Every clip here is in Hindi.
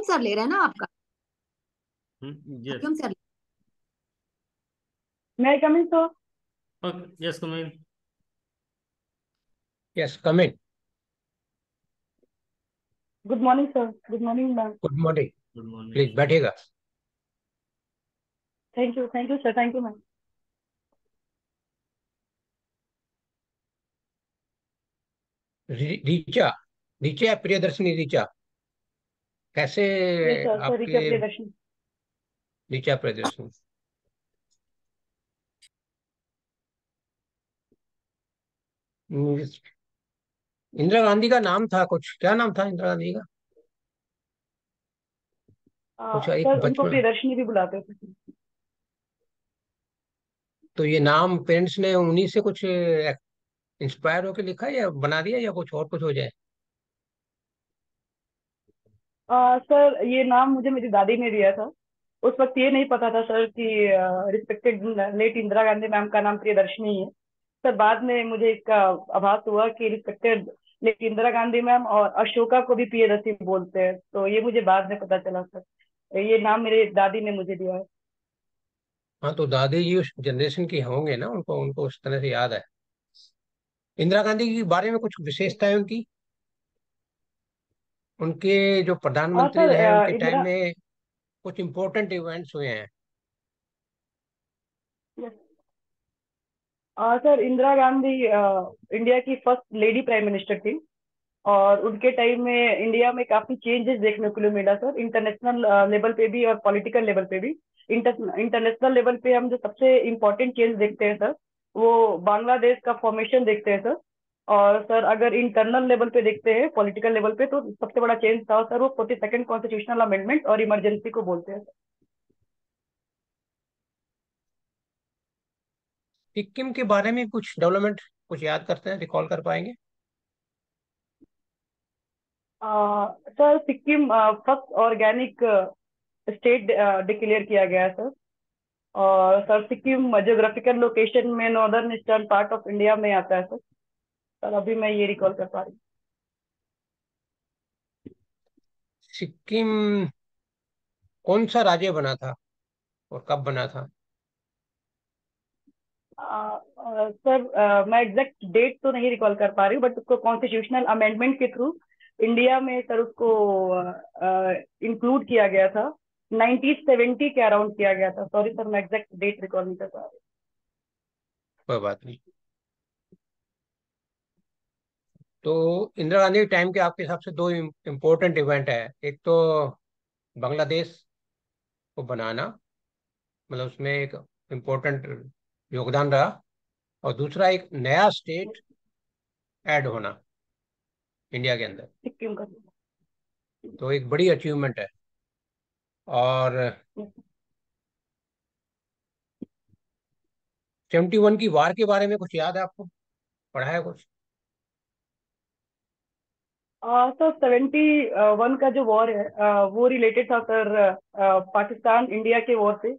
सर ले रहे हैं ना आपका? Yes. Satyam sir. May I come in, sir? Okay, yes, come in. Yes, come in. Good morning, sir. Good morning, ma'am. Good morning. Good morning. Please बैठिएगा। Thank you, sir. Thank you, ma'am. Richa, Richa Priyadarshini Richa, कैसे Yes, sir. Sir, आपके? Richa Priyadarshini. रीचा प्रियदर्शनी। हम्म, इंदिरा गांधी का नाम था कुछ, क्या नाम था इंदिरा गांधी का? कुछ एक सर उनको बचपन। प्रियदर्शनी भी बुलाते थे। तो ये नाम पेरेंट्स ने उन्हीं से कुछ इंस्पायर होकर लिखा या बना दिया, या कुछ और कुछ हो जाए? सर ये नाम मुझे मेरी दादी ने दिया था। उस वक्त ये नहीं पता था सर कि respected late Indira Gandhi ma'am का नाम प्रियदर्शनी है। सर बाद में मुझे इसका आभास हुआ कि respected late Indira Gandhi ma'am और अशोका को भी प्रियदर्शनी बोलते हैं, तो ये मुझे बाद में पता चला सर। ये नाम मेरे दादी ने मुझे दिया है। हाँ, तो दादी जी उस जनरेशन की होंगे ना, उनको उनको उस तरह से याद है। इंदिरा गांधी के बारे में कुछ विशेषता है उनकी? उनके जो प्रधानमंत्री सर रहे उनके टाइम इंदिरा में कुछ इम्पोर्टेंट इवेंट्स हुए हैं। सर इंदिरा गांधी इंडिया की फर्स्ट लेडी प्राइम मिनिस्टर थी। और उनके टाइम में इंडिया में काफी चेंजेस देखने को मिला सर, इंटरनेशनल लेवल पे भी और पॉलिटिकल लेवल पे भी। इंटरनेशनल लेवल पे हम जो सबसे इम्पोर्टेंट चेंज देखते हैं सर, वो बांग्लादेश का फॉर्मेशन देखते हैं सर। और सर अगर इंटरनल लेवल पे देखते हैं, पॉलिटिकल लेवल पे, तो सबसे बड़ा चेंज था सर वो 42nd कॉन्स्टिट्यूशनल अमेंडमेंट और इमरजेंसी को बोलते हैं। सिक्किम के बारे में कुछ डेवलपमेंट कुछ याद करते हैं, रिकॉल कर पाएंगे? Sir Sikkim first organic state declare किया गया है सर। और सर सिक्किम ज्योग्राफिकल लोकेशन में northern eastern part of India में आता है सर। सर अभी मैं ये रिकॉल कर पा रही सिक्किम कौन सा राज्य बना था और कब बना था? सर मैं एग्जैक्ट डेट तो नहीं रिकॉल कर पा रही हूँ, बट उसको कॉन्स्टिट्यूशनल अमेंडमेंट के थ्रू इंडिया में सर उसको इंक्लूड किया गया था। 1970 के अराउंड किया गया था। सॉरी सर, मैं एग्जैक्ट डेट रिकॉल नहीं कर पा रही। कोई बात नहीं। तो इंदिरा गांधी के टाइम के आपके हिसाब से दो इम्पोर्टेंट इवेंट है। एक तो बांग्लादेश को बनाना, मतलब उसमें एक इम्पोर्टेंट योगदान रहा, और दूसरा एक नया स्टेट ऐड होना इंडिया के अंदर। सिक्किम का। तो एक बड़ी अचीवमेंट है। और 71 की वार के बारे में कुछ याद है आपको? पढ़ा है कुछ? सर 71 का जो वॉर है वो रिलेटेड था सर पाकिस्तान इंडिया के वॉर से।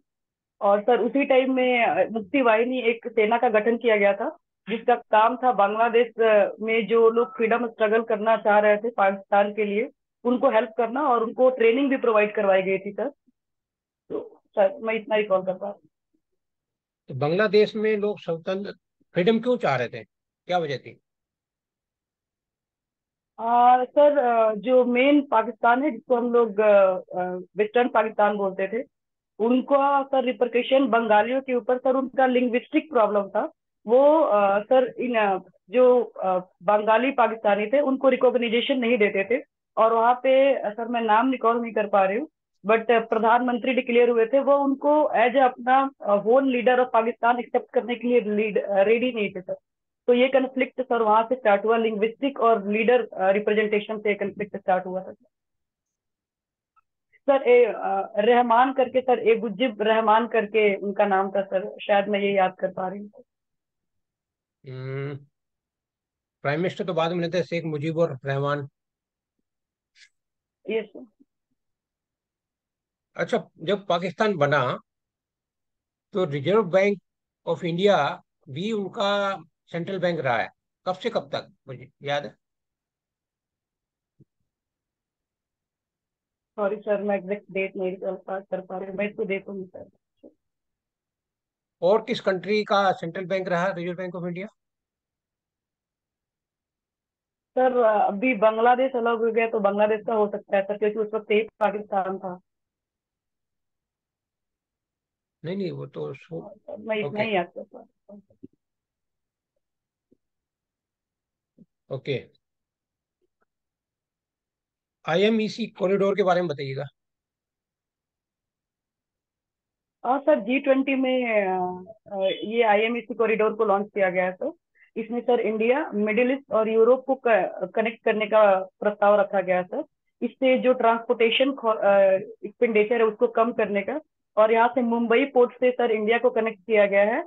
और सर उसी टाइम में मुक्ति वाहिनी एक सेना का गठन किया गया था, जिसका काम था बांग्लादेश में जो लोग फ्रीडम स्ट्रगल करना चाह रहे थे पाकिस्तान के लिए, उनको हेल्प करना, और उनको ट्रेनिंग भी प्रोवाइड करवाई गई थी सर। तो सर मैं इतना रिकॉल कर पा रही तो बांग्लादेश में लोग स्वतंत्र फ्रीडम क्यों चाह रहे थे, क्या वजह थी? सर जो मेन पाकिस्तान है जिसको हम लोग वेस्टर्न पाकिस्तान बोलते थे, उनका सर रिpercussion बंगालियों के ऊपर सर उनका लिंग्विस्टिक प्रॉब्लम था। वो सर इन जो बंगाली पाकिस्तानी थे उनको रिकॉग्निजेशन नहीं देते थे। और वहाँ पे सर मैं नाम रिकॉल नहीं कर पा रही हूँ, बट प्रधानमंत्री डिक्लेयर हुए थे, वो उनको एज ए अपना whole leader of Pakistan accept करने के लिए रेडी नहीं थे सर। तो ये कन्फ्लिक्ट सर वहां से स्टार्ट हुआ, लिंग्विस्टिक और लीडर रिप्रेजेंटेशन से कन्फ्लिक्ट स्टार्ट हुआ था सर। रहमान करके सर, ए मुजीब रहमान करके उनका नाम था सर, शायद मैं ये याद कर पा रही हूँ। प्राइम मिनिस्टर तो बाद में बने थे, शेख मुजीबुर रहमान। ये सर। अच्छा, जब पाकिस्तान बना तो रिजर्व बैंक ऑफ इंडिया भी उनका सेंट्रल बैंक रहा है। कब से कब तक मुझे याद है? सॉरी सर, मैं एग्जैक्ट डेट नहीं कर पा रही हूँ, मैं इसको देखूंगी सर। और किस कंट्री का सेंट्रल बैंक रहा reserve bank of India? Sir अभी बांग्लादेश अलग हो गया, तो बांग्लादेश का हो सकता है सर, क्योंकि उस वक्त एक पाकिस्तान था। नहीं नहीं, वो तो सर, मैं इतना ओके। ही याद कर पा रहा हूँ। ओके, आईएमईसी कॉरिडोर के बारे में बताइएगा। और सर G20 में ये IMEC कॉरिडोर को लॉन्च किया गया है सर। इसमें सर इंडिया, मिडिल ईस्ट और यूरोप को कनेक्ट करने का प्रस्ताव रखा गया है सर। इससे जो ट्रांसपोर्टेशन एक्सपेंडिचर है उसको कम करने का, और यहाँ से मुंबई पोर्ट से सर इंडिया को कनेक्ट किया गया है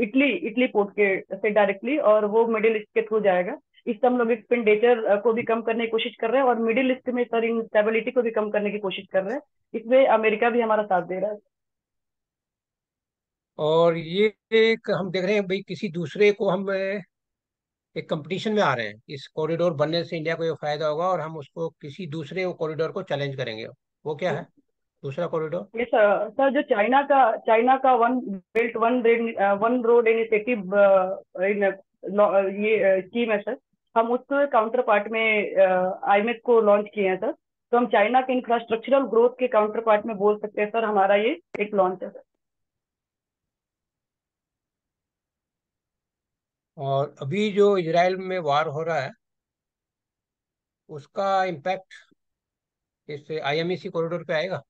इटली इटली पोर्ट के से डायरेक्टली, और वो मिडिल ईस्ट के थ्रू जाएगा। इससे हम लोग एक्सपेंडिचर को भी कम करने की कोशिश कर रहे हैं, और मिडिल ईस्ट में सर इंस्टेबिलिटी को भी कम करने की कोशिश कर रहे हैं। इसमें अमेरिका भी हमारा साथ दे रहा है। और ये एक हम देख रहे हैं भाई, किसी दूसरे को हम एक कंपटीशन में आ रहे हैं, इस कॉरिडोर बनने से इंडिया को ये फायदा होगा और हम उसको किसी दूसरे कॉरिडोर को चैलेंज करेंगे। वो क्या है दूसरा कॉरिडोर? ये सर सर जो चाइना का one belt one road initiative ये स्कीम है सर। हम उसके काउंटर पार्ट में आईमेक को लॉन्च किए हैं सर। तो हम चाइना के इंफ्रास्ट्रक्चरल ग्रोथ के काउंटर पार्ट में बोल सकते हैं सर, हमारा ये एक लॉन्च है सर। और अभी जो इजराइल में वार हो रहा है, उसका इम्पैक्ट इस आईएमईसी कॉरिडोर पे आएगा?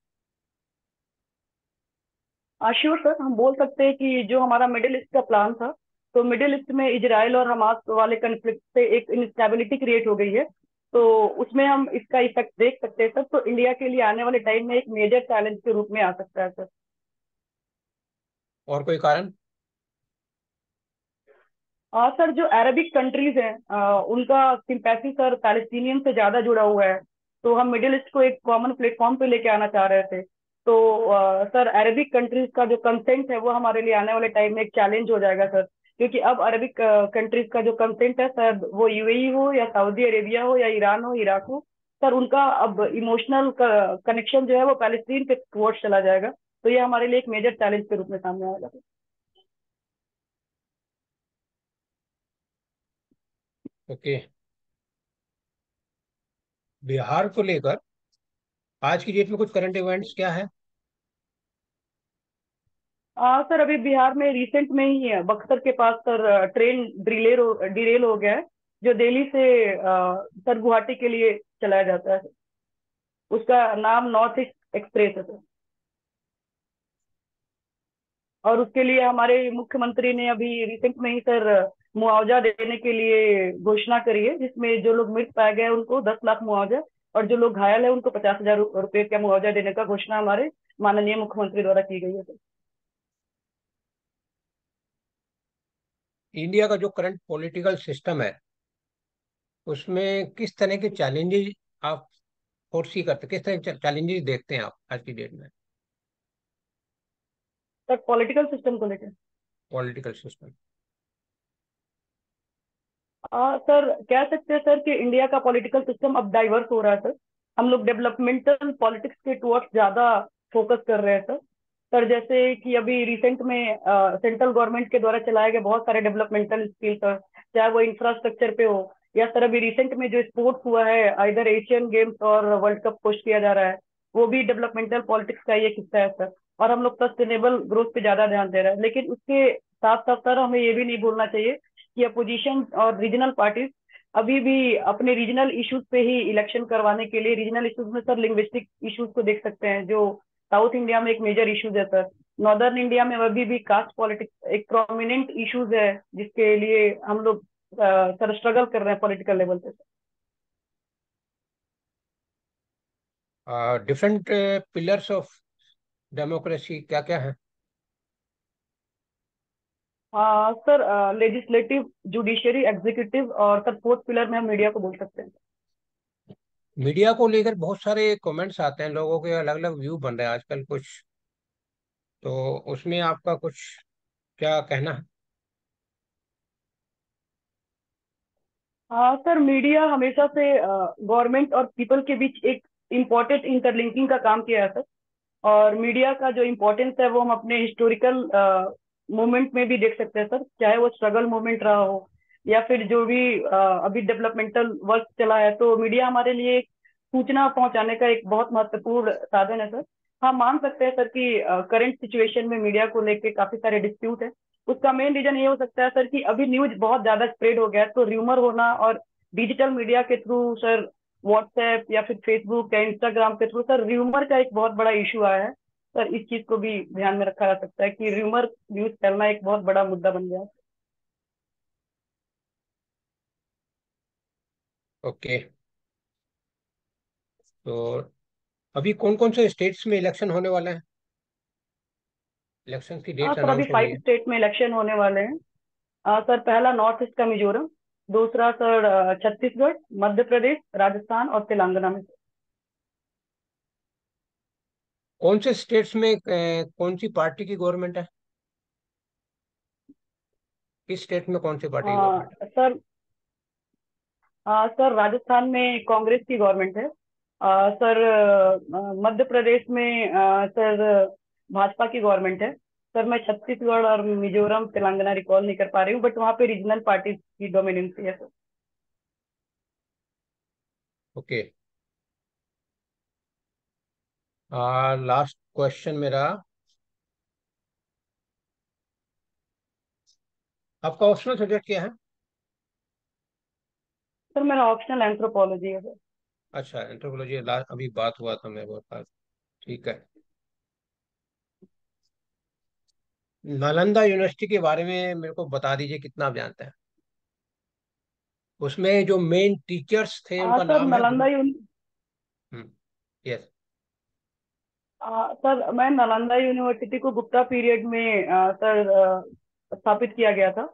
श्योर सर, हम बोल सकते हैं कि जो हमारा मिडिल ईस्ट का प्लान था, तो मिडिल ईस्ट में इजराइल और हमास वाले कन्फ्लिक्ट से एक इंस्टेबिलिटी क्रिएट हो गई है। तो उसमें हम इसका इफेक्ट देख सकते हैं सर। तो इंडिया के लिए आने वाले टाइम में एक मेजर चैलेंज के रूप में आ सकता है सर। और कोई कारण? सर जो अरबिक कंट्रीज हैं उनका सिंपैथी सर पैलेस्टीनियन से ज्यादा जुड़ा हुआ है। तो हम मिडिल ईस्ट को एक कॉमन प्लेटफॉर्म पे लेके आना चाह रहे थे। तो सर अरबिक कंट्रीज का जो कंसेंट है वो हमारे लिए आने वाले टाइम में एक चैलेंज हो जाएगा सर। क्योंकि अब अरबिक कंट्रीज का जो कंसेंट है सर, वो यूएई हो या सऊदी अरेबिया हो या ईरान हो, इराक हो, सर उनका अब इमोशनल कनेक्शन जो है वो पैलेस्टीन के टुवर्ड्स चला जाएगा। तो ये हमारे लिए एक मेजर चैलेंज के रूप में सामने आएगा। ओके, बिहार को लेकर आज की डेट में कुछ करंट इवेंट्स क्या है? सर अभी बिहार में रिसेंट में ही है, बक्सर के पास सर ट्रेन डिरेल हो गया है, जो दिल्ली से सर गुवाहाटी के लिए चलाया जाता है। उसका नाम नॉर्थ ईस्ट एक्सप्रेस है सर। और उसके लिए हमारे मुख्यमंत्री ने अभी रिसेंट में ही सर मुआवजा देने के लिए घोषणा करी है, जिसमें जो लोग मृत पाए गए हैं उनको 10 लाख मुआवजा, और जो लोग घायल है उनको 50,000 रुपए का मुआवजा देने का घोषणा हमारे माननीय मुख्यमंत्री द्वारा की गई है सर। इंडिया का जो करंट पॉलिटिकल सिस्टम है, उसमें किस तरह के चैलेंजेस आप फोर्सी करते, किस तरह के चैलेंजेस देखते हैं आप आज की डेट में? सर पॉलिटिकल सिस्टम को लेकर पॉलिटिकल सिस्टम। सर कह सकते हैं सर कि इंडिया का पॉलिटिकल सिस्टम अब डाइवर्स हो रहा है सर। हम लोग डेवलपमेंटल पॉलिटिक्स के टुवर्ड्स ज्यादा फोकस कर रहे हैं सर। सर जैसे कि अभी रिसेंट में सेंट्रल गवर्नमेंट के द्वारा चलाए गए बहुत सारे डेवलपमेंटल स्कीम सर, चाहे वो इंफ्रास्ट्रक्चर पे हो, या सर अभी रिसेंट में जो स्पोर्ट्स हुआ है, इधर एशियन गेम्स और वर्ल्ड कप होस्ट किया जा रहा है, वो भी डेवलपमेंटल पॉलिटिक्स का ही एक हिस्सा है सर। और हम लोग सस्टेनेबल ग्रोथ पे ज्यादा ध्यान दे रहे हैं, लेकिन उसके साथ साथ सर हमें ये भी नहीं भूलना चाहिए कि अपोजिशन और रीजनल पार्टीज अभी भी अपने रीजनल इश्यूज पे ही इलेक्शन करवाने के लिए, रीजनल इश्यूज में सर लिंग्विस्टिक इश्यूज को देख सकते हैं, जो साउथ इंडिया में एक मेजर इश्यूज है सर। नॉर्दर्न इंडिया में अभी भी कास्ट पॉलिटिक्स एक प्रोमिनेंट इश्यूज है, जिसके लिए हम लोग सर स्ट्रगल कर रहे हैं पॉलिटिकल लेवल पे sir. Different pillars of democracy क्या क्या है? सर लेजिस्लेटिव, जुडिशियरी, एग्जीक्यूटिव, और सर फोर्थ पिलर में हम मीडिया को बोल सकते हैं। मीडिया को लेकर बहुत सारे कमेंट्स आते हैं, लोगों के अलग अलग व्यू बन रहे हैं आजकल कुछ, तो उसमें आपका कुछ क्या कहना है? हाँ सर, मीडिया हमेशा से गवर्नमेंट और पीपल के बीच एक इम्पोर्टेंट इंटरलिंकिंग का काम किया है सर। और मीडिया का जो इम्पोर्टेंस है वो हम अपने हिस्टोरिकल मूवमेंट में भी देख सकते हैं सर, चाहे वो स्ट्रगल मूवमेंट रहा हो या फिर जो भी अभी डेवलपमेंटल वर्क चला है, तो मीडिया हमारे लिए सूचना पहुंचाने का एक बहुत महत्वपूर्ण साधन है सर। हाँ, मान सकते हैं सर कि करंट सिचुएशन में मीडिया को लेके काफी सारे डिस्प्यूट है। उसका मेन रीजन ये हो सकता है सर कि अभी न्यूज बहुत ज्यादा स्प्रेड हो गया है, तो र्यूमर होना और डिजिटल मीडिया के थ्रू सर, व्हाट्सएप या फिर फेसबुक या इंस्टाग्राम के थ्रू सर र्यूमर का एक बहुत बड़ा इशू आया है सर। इस चीज को भी ध्यान में रखा जा सकता है कि र्यूमर न्यूज फैलना एक बहुत बड़ा मुद्दा बन गया है। ओके। तो अभी कौन कौन से स्टेट्स में इलेक्शन होने वाले हैं? इलेक्शन की हाँ डेट्स सर, अभी अनाउंस हो गई 5 है? स्टेट में इलेक्शन होने वाले हैं। सर, पहला नॉर्थ ईस्ट का मिजोरम, दूसरा सर छत्तीसगढ़, मध्य प्रदेश, राजस्थान और तेलंगाना में। कौन से स्टेट्स में कौन सी पार्टी की गवर्नमेंट है? किस स्टेट में कौन सी पार्टी की गवर्नमेंट है? सर, सर राजस्थान में कांग्रेस की गवर्नमेंट है। सर मध्य प्रदेश में सर भाजपा की गवर्नमेंट है। सर मैं छत्तीसगढ़ और मिजोरम तेलंगाना रिकॉल नहीं कर पा रही हूँ, बट वहाँ पे रीजनल पार्टी की डोमिनेंसी है सर। ओके। लास्ट क्वेश्चन मेरा, आपका ऑप्शनल सब्जेक्ट क्या है? सर मेरा ऑप्शनल एंथ्रोपोलॉजी है सर। अच्छा, एंथ्रोपोलॉजी। अभी बात हुआ था मेरे पास। ठीक है। नालंदा यूनिवर्सिटी के बारे में मेरे को बता दीजिए, कितना आप जानते हैं? उसमें जो मेन टीचर्स थे उनका सर नाम है नालंदा यस। सर मैं नालंदा यूनिवर्सिटी को गुप्ता पीरियड में सर स्थापित किया गया था।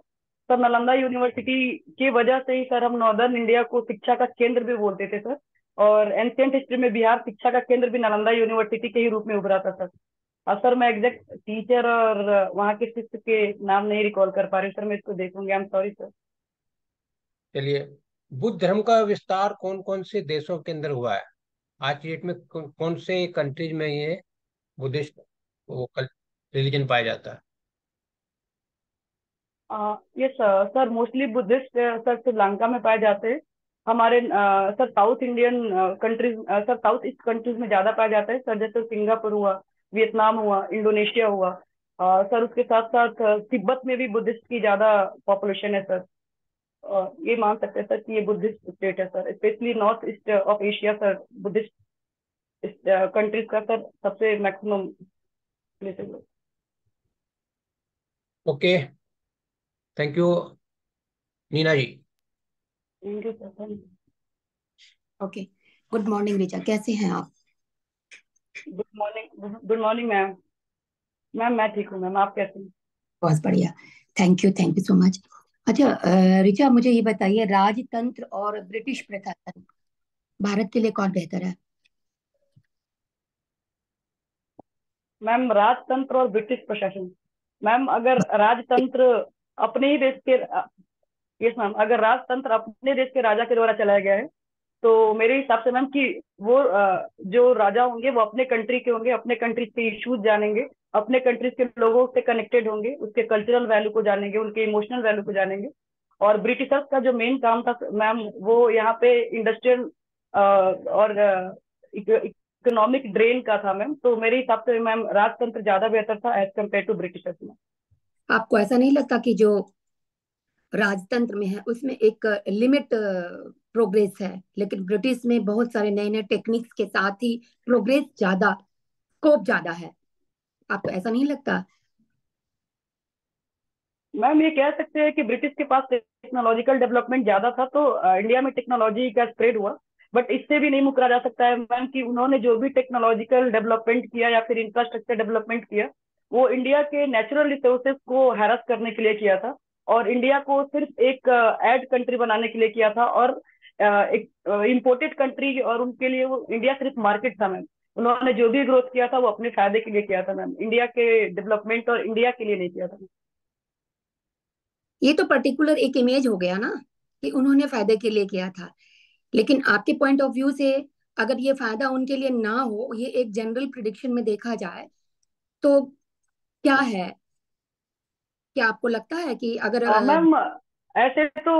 सर नालंदा यूनिवर्सिटी की वजह से ही सर हम नॉर्दर्न इंडिया को शिक्षा का केंद्र भी बोलते थे सर। और एंशियंट हिस्ट्री में बिहार शिक्षा का केंद्र भी नालंदा यूनिवर्सिटी के ही रूप में उभरा था सर। सर मैं एग्जैक्ट टीचर और वहाँ के शिक्षक के नाम नहीं रिकॉल कर पा रही हूँ सर, मैं इसको देखूंगी, आई एम सॉरी सर। चलिए, बुद्ध धर्म का विस्तार कौन कौन से देशों के अंदर हुआ है? आज की डेट में कौन से कंट्रीज में ये बुद्धिस्ट वो रिलीजन पाया जाता है? Yes sir, mostly Buddhist sir Sri Lanka में पाए जाते हैं। हमारे sir south Indian countries, sir south east countries में ज्यादा पाया जाता है सर, जैसे सिंगापुर हुआ, वियतनाम हुआ, इंडोनेशिया हुआ। सर उसके साथ साथ तिब्बत में भी बुद्धिस्ट की ज्यादा पॉपुलेशन है सर। ये मान सकते हैं सर कि ये बुद्धिस्ट स्टेट है sir, specially north east of Asia sir, Buddhist countries का सर सबसे मैक्सिमम प्लेसेस है। Okay, thank you Neena ji. Thank you sir. Okay. Good morning Richa, कैसे हैं आप? Good morning, good morning ma'am. Ma'am मैं ठीक हूँ मैम, आप कैसे हैं? बहुत बढ़िया। Thank you so much. अच्छा, रिचा मुझे ये बताइए, राजतंत्र और ब्रिटिश प्रशासन भारत के लिए कौन बेहतर है? मैम राजतंत्र और ब्रिटिश प्रशासन, मैम अगर राजतंत्र अपने ही देश के, यस मैम, अगर राजतंत्र अपने देश के राजा के द्वारा चलाया गया है, तो मेरे हिसाब से मैम कि वो जो राजा होंगे वो अपने कंट्री के होंगे, अपने कंट्री के इश्यूज जानेंगे, अपने कंट्रीज के लोगों से कनेक्टेड होंगे, उसके कल्चरल वैल्यू को जानेंगे, उनके इमोशनल वैल्यू को जानेंगे। और ब्रिटिशर्स का जो मेन काम था मैम, वो यहाँ पे इंडस्ट्रियल और इकोनॉमिक ड्रेन का था मैम। तो मेरे हिसाब से मैम राजतंत्र ज्यादा बेहतर था एज कम्पेयर टू ब्रिटिशर्स में। आपको ऐसा नहीं लगता कि जो राजतंत्र में है उसमें एक लिमिट प्रोग्रेस है, लेकिन ब्रिटिश में बहुत सारे नए नए टेक्निक्स के साथ ही प्रोग्रेस ज्यादा, स्कोप ज्यादा है? आपको ऐसा नहीं लगता? मैम ये कह सकते हैं कि ब्रिटिश के पास टेक्नोलॉजिकल डेवलपमेंट ज्यादा था, तो इंडिया में टेक्नोलॉजी का स्प्रेड हुआ। बट इससे भी नहीं मुकरा जा सकता है मैम कि उन्होंने जो भी टेक्नोलॉजिकल डेवलपमेंट किया या फिर इंफ्रास्ट्रक्चर डेवलपमेंट किया, वो इंडिया के नेचुरल रिसोर्सेज को हैरस करने के लिए किया था, और इंडिया को सिर्फ एक एड कंट्री बनाने के लिए किया था, और एक इम्पोर्टेड कंट्री, और उनके लिए वो इंडिया सिर्फ मार्केट था मैम। उन्होंने जो भी ग्रोथ किया था वो अपने फायदे के लिए किया था मैम, इंडिया के डेवलपमेंट और इंडिया के लिए नहीं किया था। ये तो पर्टिकुलर एक इमेज हो गया ना कि उन्होंने फायदे के लिए किया था, लेकिन आपके पॉइंट ऑफ व्यू से अगर ये फायदा उनके लिए ना हो, ये एक जनरल प्रिडिक्शन में देखा जाए तो क्या है? क्या आपको लगता है कि अगर मैम ऐसे तो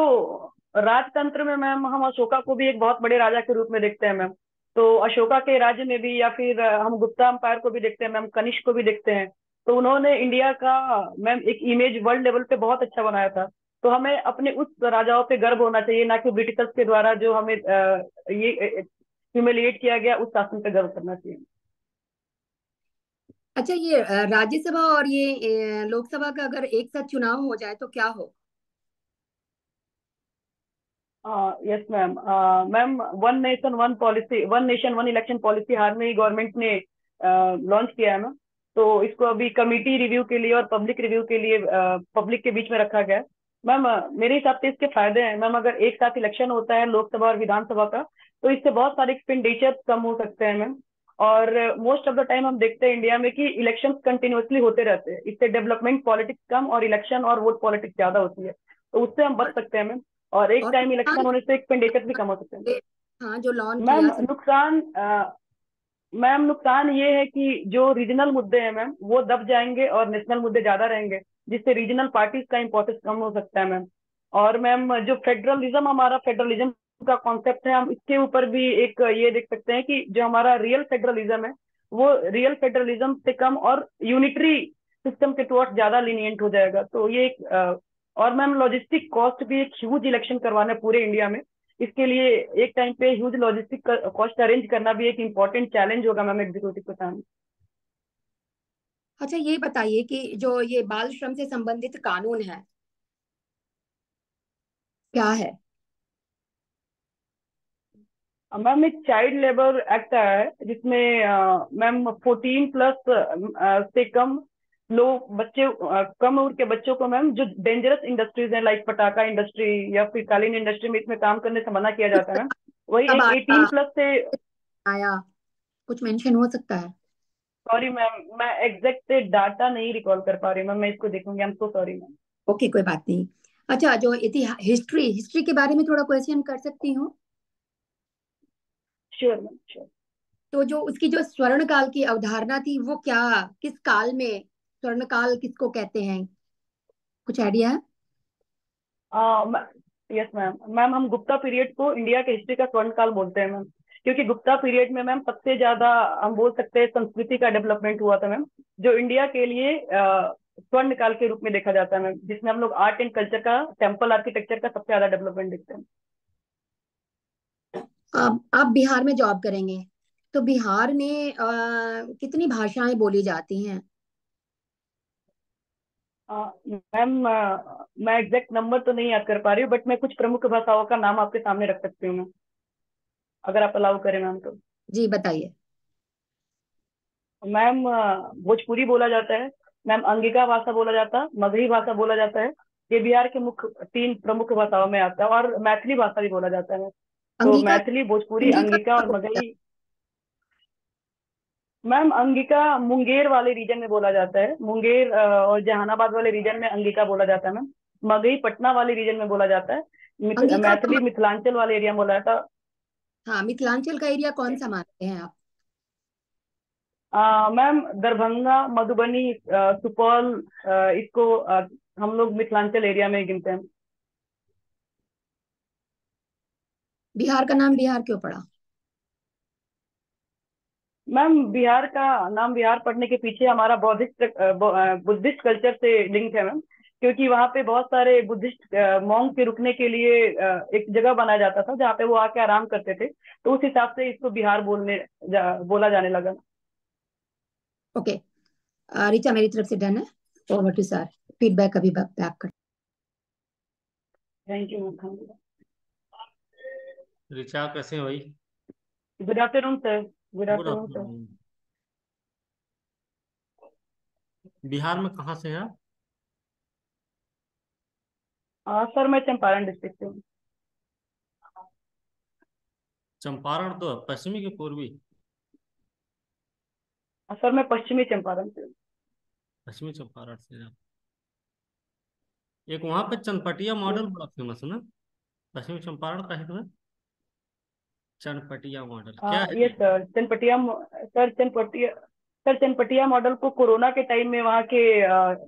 राजतंत्र में मैम हम अशोका को भी एक बहुत बड़े राजा के रूप में देखते हैं मैम। तो अशोका के राज्य में भी, या फिर हम गुप्ता एम्पायर को भी देखते हैं मैम, कनिष्क को भी देखते हैं। तो उन्होंने इंडिया का मैम एक इमेज वर्ल्ड लेवल पे बहुत अच्छा बनाया था। तो हमें अपने उस राजाओं पे गर्व होना चाहिए, ना कि ब्रिटिशर्स के द्वारा जो हमें ये ह्यूमिलिएट किया गया, उस शासन पे गर्व करना चाहिए। अच्छा, ये राज्यसभा और ये लोकसभा का अगर एक साथ चुनाव हो जाए तो क्या हो? Yes ma'am. Ma'am, one nation one policy, one nation one election policy हाल में ही गवर्नमेंट ने लॉन्च किया है मैम। तो इसको अभी कमिटी रिव्यू के लिए और पब्लिक रिव्यू के लिए पब्लिक के बीच में रखा गया है। मैम, मेरे हिसाब से इसके फायदे हैं मैम। अगर एक साथ इलेक्शन होता है लोकसभा और विधानसभा का, तो इससे बहुत सारे एक्सपेंडिचर कम हो सकते हैं मैम। और मोस्ट ऑफ द टाइम हम देखते हैं इंडिया में कि इलेक्शन कंटिन्यूअसली होते रहते हैं। इससे डेवलपमेंट पॉलिटिक्स कम और इलेक्शन और वोट पॉलिटिक्स ज्यादा होती है। तो उससे हम बच और, सकते हैं मैम। और एक और टाइम इलेक्शन नुकसान, होने से एक्सपेंडिचर भी कम हो सकते हैं हाँ, जो लॉन्च मैम। किया नुकसान मैम, नुकसान ये है कि जो रीजनल मुद्दे हैं मैम, वो दब जाएंगे और नेशनल मुद्दे ज्यादा रहेंगे, जिससे रीजनल पार्टीज का इंपॉर्टेंस कम हो सकता है मैम। और मैम, जो फेडरलिज्म, हमारा फेडरलिज्म का कॉन्सेप्ट है, हम इसके ऊपर भी एक ये देख सकते हैं कि जो हमारा रियल फेडरलिज्म है, वो रियल फेडरलिज्म से कम और यूनिटरी सिस्टम के टुवर्ड्स ज्यादा लीनियंट हो जाएगा। तो ये एक और मैम, लॉजिस्टिक कॉस्ट भी एक ह्यूज इलेक्शन करवाना है पूरे इंडिया में। इसके लिए एक टाइम पे ह्यूज लॉजिस्टिक कॉस्ट अरेंज करना भी एक इम्पोर्टेंट चैलेंज होगा मैम एग्जीक्यूटिव के सामने। अच्छा, ये बताइए कि जो ये बाल श्रम से संबंधित कानून है, क्या है? मैम, एक चाइल्ड लेबर एक्ट आया है, जिसमें मैम 14 प्लस से कम लोग, बच्चे, कम उम्र के बच्चों को मैम, जो डेंजरस इंडस्ट्रीज हैं लाइक पटाखा इंडस्ट्री या फिर कालीन इंडस्ट्री में, इसमें काम करने से मना किया जाता है मैम। वही कब एक आया 18 प्लस से। आया कुछ मेंशन हो सकता है? सॉरी मैम, मैं एग्जैक्ट डाटा नहीं रिकॉल कर पा रही मैम, मैं इसको देखूंगी। I am so sorry ma'am. Okay, कोई बात नहीं। अच्छा, जो इतिहास, हिस्ट्री हिस्ट्री के बारे में थोड़ा क्वेश्चन कर सकती हूँ? Sure ma'am, sure. तो जो उसकी जो स्वर्ण काल की अवधारणा थी, वो क्या, किस काल में स्वर्ण काल किसको कहते हैं? कुछ आइडिया है? Yes ma'am. मैम, हम गुप्ता पीरियड को इंडिया के हिस्ट्री का स्वर्ण काल बोलते हैं मैम, क्योंकि गुप्ता पीरियड में मैम सबसे ज्यादा, हम बोल सकते हैं, संस्कृति का डेवलपमेंट हुआ था मैम, जो इंडिया के लिए स्वर्ण काल के रूप में देखा जाता है मैम, जिसमें हम लोग आर्ट एंड कल्चर का, टेम्पल आर्किटेक्चर का सबसे ज्यादा डेवलपमेंट देखते हैं। आप बिहार में जॉब करेंगे, तो बिहार में कितनी भाषाएं बोली जाती हैं? मैम, मैं एग्जैक्ट नंबर तो नहीं याद कर पा रही हूँ, बट मैं कुछ प्रमुख भाषाओं का नाम आपके सामने रख सकती हूँ मैम, अगर आप अलाउ करें मैम तो। जी, बताइए। मैम, भोजपुरी बोला जाता है मैम, अंगिका भाषा बोला जाता है, मगही भाषा बोला जाता है। ये बिहार के मुख्य 3 प्रमुख भाषाओं में आता है। और मैथिली भाषा भी बोला जाता है मैम। तो अंगिका, मैथिली, भोजपुरी, अंगिका अंगिका कहाँ और बोलते हैं? मगही। मैम, अंगिका मुंगेर वाले रीजन में बोला जाता है। मुंगेर और जहानाबाद वाले रीजन में अंगिका बोला जाता है मैम। मगही पटना वाले रीजन में बोला जाता है। अंगिका का मैथिली मिथिलांचल वाले एरिया में बोला जाता है। हाँ, मिथिलांचल का एरिया कौन सा मानते हैं आप? मैम, दरभंगा, मधुबनी, सुपौल, इसको हम लोग मिथिलांचल एरिया में गिनते हैं। बिहार का नाम बिहार क्यों पड़ा? मैम, बिहार का नाम बिहार पढ़ने के पीछे हमारा बौद्धिस्ट बुद्धिस्ट कल्चर से लिंक है मैम, क्योंकि वहाँ पे बहुत सारे बुद्धिस्ट मॉन्क के रुकने के लिए एक जगह बनाया जाता था, जहाँ पे वो आके आराम करते थे। तो उस हिसाब से इसको बिहार बोला जाने लगा। ओके, ऋचा, मेरी तरफ से डन है। ओवर टू सर, फीडबैक अभी बैक कर। Thank you ma'am. ऋचा कैसे हैं भाई? Good afternoon sir. Good good afternoon sir. Afternoon. Bihar में कहाँ से हैं आप? सर, मैं चंपारण डिस्ट्रिक्ट से हूँ। चंपारण तो है, पश्चिमी की पूर्वी? सर, मैं पश्चिमी चंपारण से हूँ। पश्चिमी चंपारण से हैं आप। एक वहाँ पे चनपटिया Yes, मॉडल बड़ा फेमस है ना, पश्चिमी चंपारण का ही तो है। चनपटिया मॉडल क्या है ये ये? सर चनपटिया मॉडल को कोरोना के टाइम में वहाँ के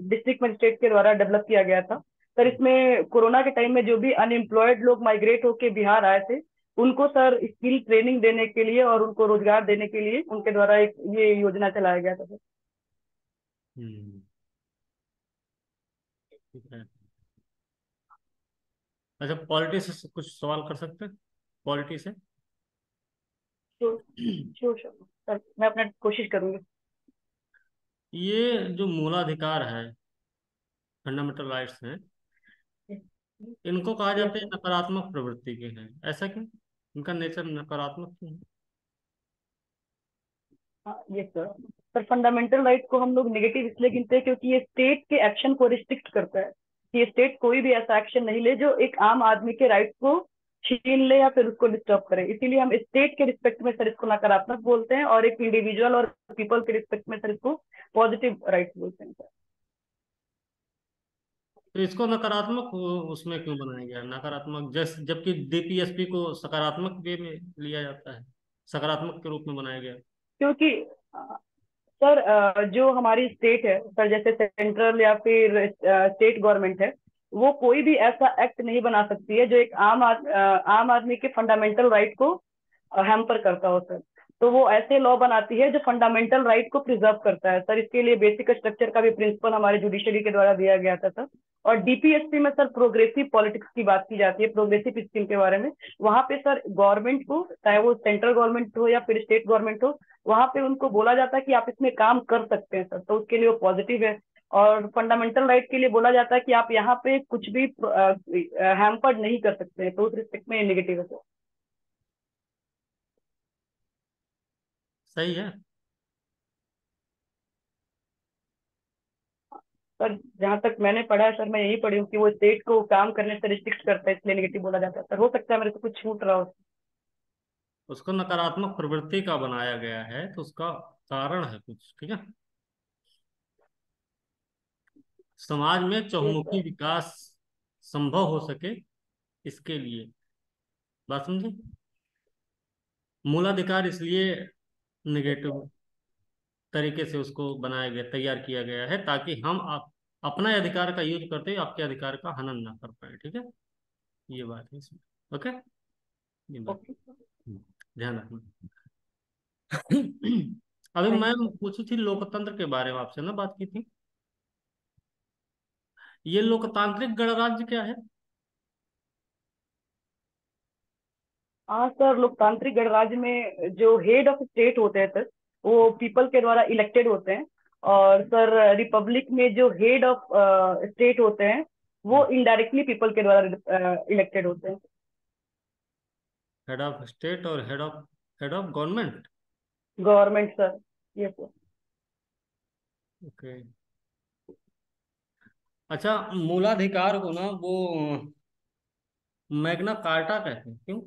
डिस्ट्रिक्ट मजिस्ट्रेट के द्वारा डेवलप किया गया था। सर इसमें कोरोना के टाइम में जो भी अनएम्प्लॉयड लोग माइग्रेट होके बिहार आए थे, उनको सर स्किल ट्रेनिंग देने के लिए और उनको रोजगार देने के लिए उनके द्वारा एक ये योजना चलाया गया था सर। हम्म, ठीक है। अच्छा, पॉलिटी से कुछ सवाल कर सकते हैं, पॉलिटी से? तो श्योर सर, मैं अपना कोशिश करूंगी। ये जो मूलाधिकार है, फंडामेंटल राइट्स हैं, इनको कहा यस जाता है सर। नकारात्मक प्रवृत्ति के हैं, ऐसा क्यों? इनका नेचर नकारात्मक क्यों है? हाँ यस सर। पर फंडामेंटल राइट को हम लोग नेगेटिव इसलिए गिनते हैं क्योंकि ये स्टेट के एक्शन को रिस्ट्रिक्ट करता है कि ये स्टेट कोई भी ऐसा एक्शन नहीं ले जो एक आम आदमी के राइट को छीन ले या फिर उसको डिस्टर्ब करे। इसीलिए हम स्टेट के रिस्पेक्ट में सर इसको नकारात्मक बोलते हैं, और एक इंडिविजुअल और पीपल के रिस्पेक्ट में सर इसको पॉजिटिव राइट बोलते हैं सर। तो इसको नकारात्मक उसमें क्यों बनाया गया, नकारात्मक, जबकि डीपीएसपी को सकारात्मक वे में लिया जाता है, सकारात्मक के रूप में बनाया गया? क्योंकि सर जो हमारी स्टेट है सर, जैसे सेंट्रल या फिर स्टेट गवर्नमेंट है, वो कोई भी ऐसा एक्ट नहीं बना सकती है जो एक आम आदमी के फंडामेंटल राइट को हैम्पर करता हो सर। तो वो ऐसे लॉ बनाती है जो फंडामेंटल राइट को प्रिजर्व करता है सर। इसके लिए बेसिक स्ट्रक्चर का भी प्रिंसिपल हमारे जुडिशरी के द्वारा दिया गया था सर। और डीपीएसपी में सर प्रोग्रेसिव पॉलिटिक्स की बात की जाती है, प्रोग्रेसिव स्कीम के बारे में। वहां पे सर गवर्नमेंट को, चाहे वो सेंट्रल गवर्नमेंट हो या फिर स्टेट गवर्नमेंट हो, वहां पे उनको बोला जाता है कि आप इसमें काम कर सकते हैं सर, तो उसके लिए वो पॉजिटिव है। और फंडामेंटल राइट के लिए बोला जाता है कि आप यहाँ पे कुछ भी हैम्पर्ड नहीं कर सकते हैं, तो उस रिस्पेक्ट में नेगेटिव है सर। सही है। सर जहां तक मैंने पढ़ा है सर, मैं यही पढ़ी हूँ कि वो स्टेट को काम करने से रिस्ट्रिक्ट करता है, इसलिए नेगेटिव बोला जाता है सर। हो सकता है मेरे से कुछ छूट रहा हो। उसको नकारात्मक प्रवृत्ति का बनाया गया है तो उसका कारण है कुछ, ठीक है। समाज में यस चहुमुखी सर। विकास संभव हो सके, इसके लिए, बात समझे? मूलाधिकार इसलिए यस निगेटिव सर। तरीके से उसको बनाया गया, तैयार किया गया है, ताकि हम अपना अधिकार का यूज करते हुए आपके अधिकार का हनन ना कर पाए, ठीक है। ये बात है इसमें। ओके, ये बात। ओके, हम्म, ध्यान रखना। अभी थैंक मैं यू सर। पूछी थी लोकतंत्र के बारे में, आपसे ना बात की थी। ये लोकतांत्रिक गणराज्य क्या है? हाँ सर, लोकतांत्रिक गणराज्य में जो हेड ऑफ स्टेट होते हैं सर, वो पीपल के द्वारा इलेक्टेड होते हैं। और सर रिपब्लिक में जो हेड ऑफ स्टेट होते हैं, वो इनडायरेक्टली पीपल के द्वारा इलेक्टेड होते हैं। हेड ऑफ स्टेट और head of government. Government sir, ये सर। ओके। अच्छा, मूलाधिकार को ना वो मैग्ना कार्टा कहते हैं, क्यों?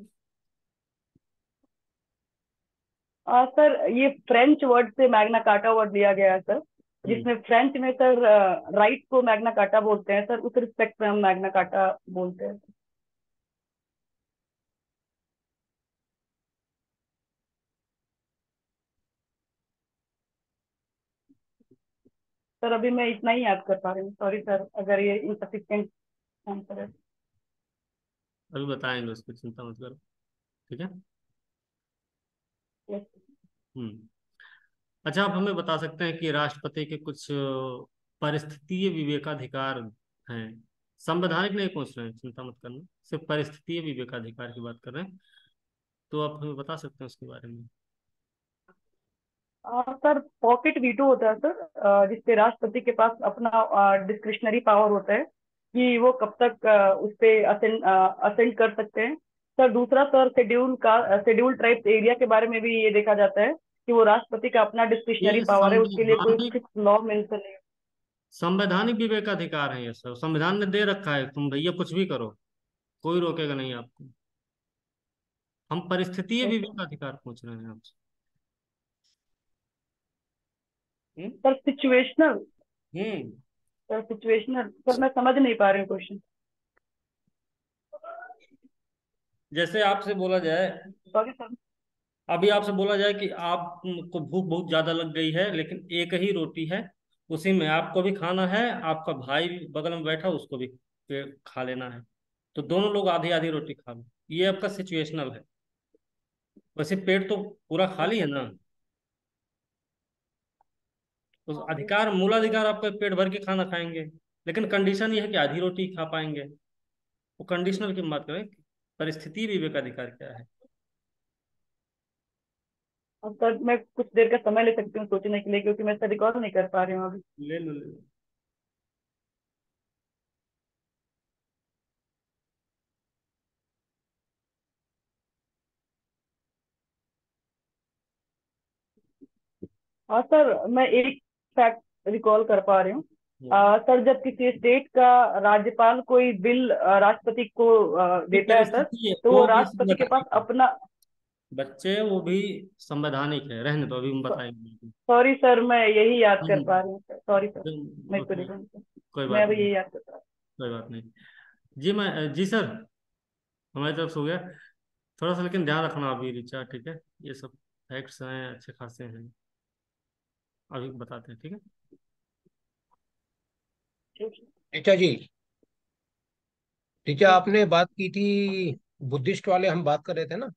सर ये फ्रेंच वर्ड से मैग्ना कार्टा वर्ड लिया गया है सर, हम्म। जिसमें फ्रेंच में सर राइट को मैग्ना कार्टा बोलते हैं सर, उस रिस्पेक्ट में हम मैग्ना कार्टा बोलते हैं। सर अभी मैं इतना ही याद कर पा रही हूँ, सॉरी सर अगर ये इनसफिशियंट आंसर है। अभी बताएंगे उसको, चिंता मत करो, ठीक है। Yes. हम्म। अच्छा, आप हमें बता सकते हैं कि राष्ट्रपति के कुछ परिस्थितीय विवेकाधिकार हैं? संवैधानिक नहीं पूछ रहे हैं, चिंता मत करना, सिर्फ परिस्थितीय विवेकाधिकार की बात कर रहे हैं। तो आप हमें बता सकते हैं उसके बारे में? सर पॉकेट वीटो होता है सर, जिससे राष्ट्रपति के पास अपना डिस्क्रिशनरी पावर होता है कि वो कब तक उस पे असेंड कर सकते हैं। सर दूसरा सर शेड्यूल ट्राइब्स एरिया के बारे में भी ये देखा जाता है कि वो राष्ट्रपति का अपना डिस्क्रिशनरी ये पावर है, उसके लिए कोई संवैधानिक फिक्स लॉ मेंशन नहीं है। संवैधानिक विवेकाधिकार है, ये सब संविधान ने दे रखा है, तुम भैया कुछ भी करो, कोई रोकेगा नहीं आपको। हम परिस्थितीय Yes, sir. विवेकाधिकार पूछ रहे हैं आपसे। हम्म। सर सिचुएशनल, हम्म। सर सिचुएशनल, सर मैं समझ नहीं पा रही हूँ क्वेश्चन। जैसे आपसे बोला जाए, सॉरी सर। अभी आपसे बोला जाए कि आपको भूख बहुत ज्यादा लग गई है, लेकिन एक ही रोटी है, उसी में आपको भी खाना है, आपका भाई भी बगल में बैठा उसको भी खा लेना है, तो दोनों लोग आधी आधी रोटी खा लो, ये आपका सिचुएशनल है। वैसे पेट तो पूरा खाली है ना, तो अधिकार, मूलाधिकार आपका पेट भर के खाना खाएंगे, लेकिन कंडीशन ये है कि आधी रोटी खा पाएंगे। वो कंडीशनल की बात करें, परिस्थिति विवेकाधिकार क्या है। और सर मैं कुछ देर का समय ले सकती हूँ सोचने के लिए, क्योंकि मैं सर रिकॉर्ड नहीं कर पा रही हूँ अभी। ले लो ले लो। हाँ सर, मैं एक फैक्ट रिकॉल कर पा रही हूँ। सर, जब किसी स्टेट का राज्यपाल कोई बिल राष्ट्रपति को ये देता है सर, परिस्थिति है, तो वो वो भी राष्ट्रपति के पास संवैधानिक है अपना। बच्चे, वो भी संवैधानिक है, रहने दो, अभी हम बताएंगे। सॉरी सर, मैं यही याद कर हम्म, पा रही हूँ सर, सॉरी सर। मेरे को उसमें रिकॉल सर, कोई मैं बात अभी नहीं, यही याद कर पा कोई बात नहीं। जी मैं जी सर, हमारी तरफ से हो गया। थोड़ा सा लेकिन ध्यान रखना अभी ऋचा, ठीक है, ये सब फैक्ट्स हैं अच्छे खासे हैं, अभी बताते हैं, ठीक है। रही हूँ। ऋचा जी, ऋचा जी आपने बात की थी बुद्धिस्ट वाले, हम बात कर रहे थे ना,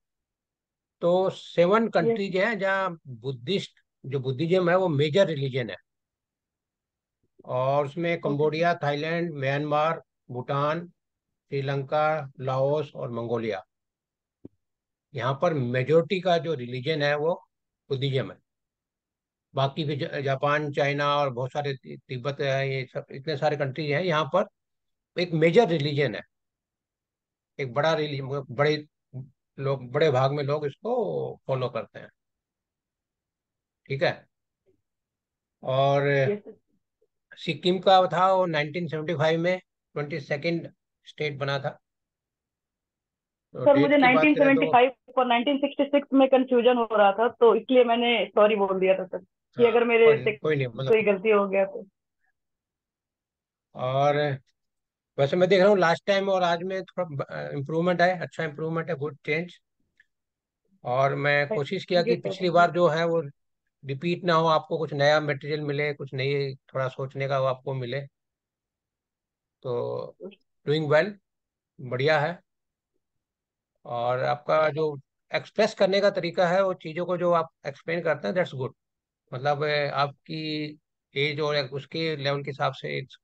तो 7 यस कंट्रीज हैं जहाँ बुद्धिस्ट, जो बुद्धिज्म है वो मेजर रिलीजन है। और उसमें okay Cambodia, Thailand, Myanmar, Bhutan, Sri Lanka, Laos और मंगोलिया, यहाँ पर मेजोरिटी का जो रिलीजन है वो बुद्धिज्म है। बाकी भी जापान, चाइना और बहुत सारे तिब्बत है, ये सब इतने सारे कंट्रीज हैं, यहाँ पर एक मेजर रिलीजन है, एक बड़ा रिलीजन, बड़े लोग, बड़े भाग में लोग इसको फॉलो करते हैं। ठीक है। और यस सिक्किम का था वो 1975 में 22nd स्टेट बना था। तो सर, डेट मुझे की बात करें तो 1975 और 1966 में कंफ्यूजन हो रहा था, तो इसलिए मैंने सॉरी बोल दिया था सर, कि हाँ, अगर मेरे से कोई नहीं कोई मतलब। गलती हो गया तो। और वैसे मैं देख रहा हूँ लास्ट टाइम और आज में थोड़ा इम्प्रूवमेंट है, अच्छा इम्प्रूवमेंट है, गुड चेंज। और मैं कोशिश किया थैंक यू कि सर, पिछली थैंक यू। बार जो है वो रिपीट ना हो, आपको कुछ नया मटेरियल मिले, कुछ नई थोड़ा सोचने का वो आपको मिले। तो डूइंग वेल, बढ़िया है। और आपका जो एक्सप्रेस करने का तरीका है, वो चीज़ों को जो आप एक्सप्लेन करते हैं, दैट्स गुड। मतलब आपकी एज और उसके लेवल के हिसाब से it's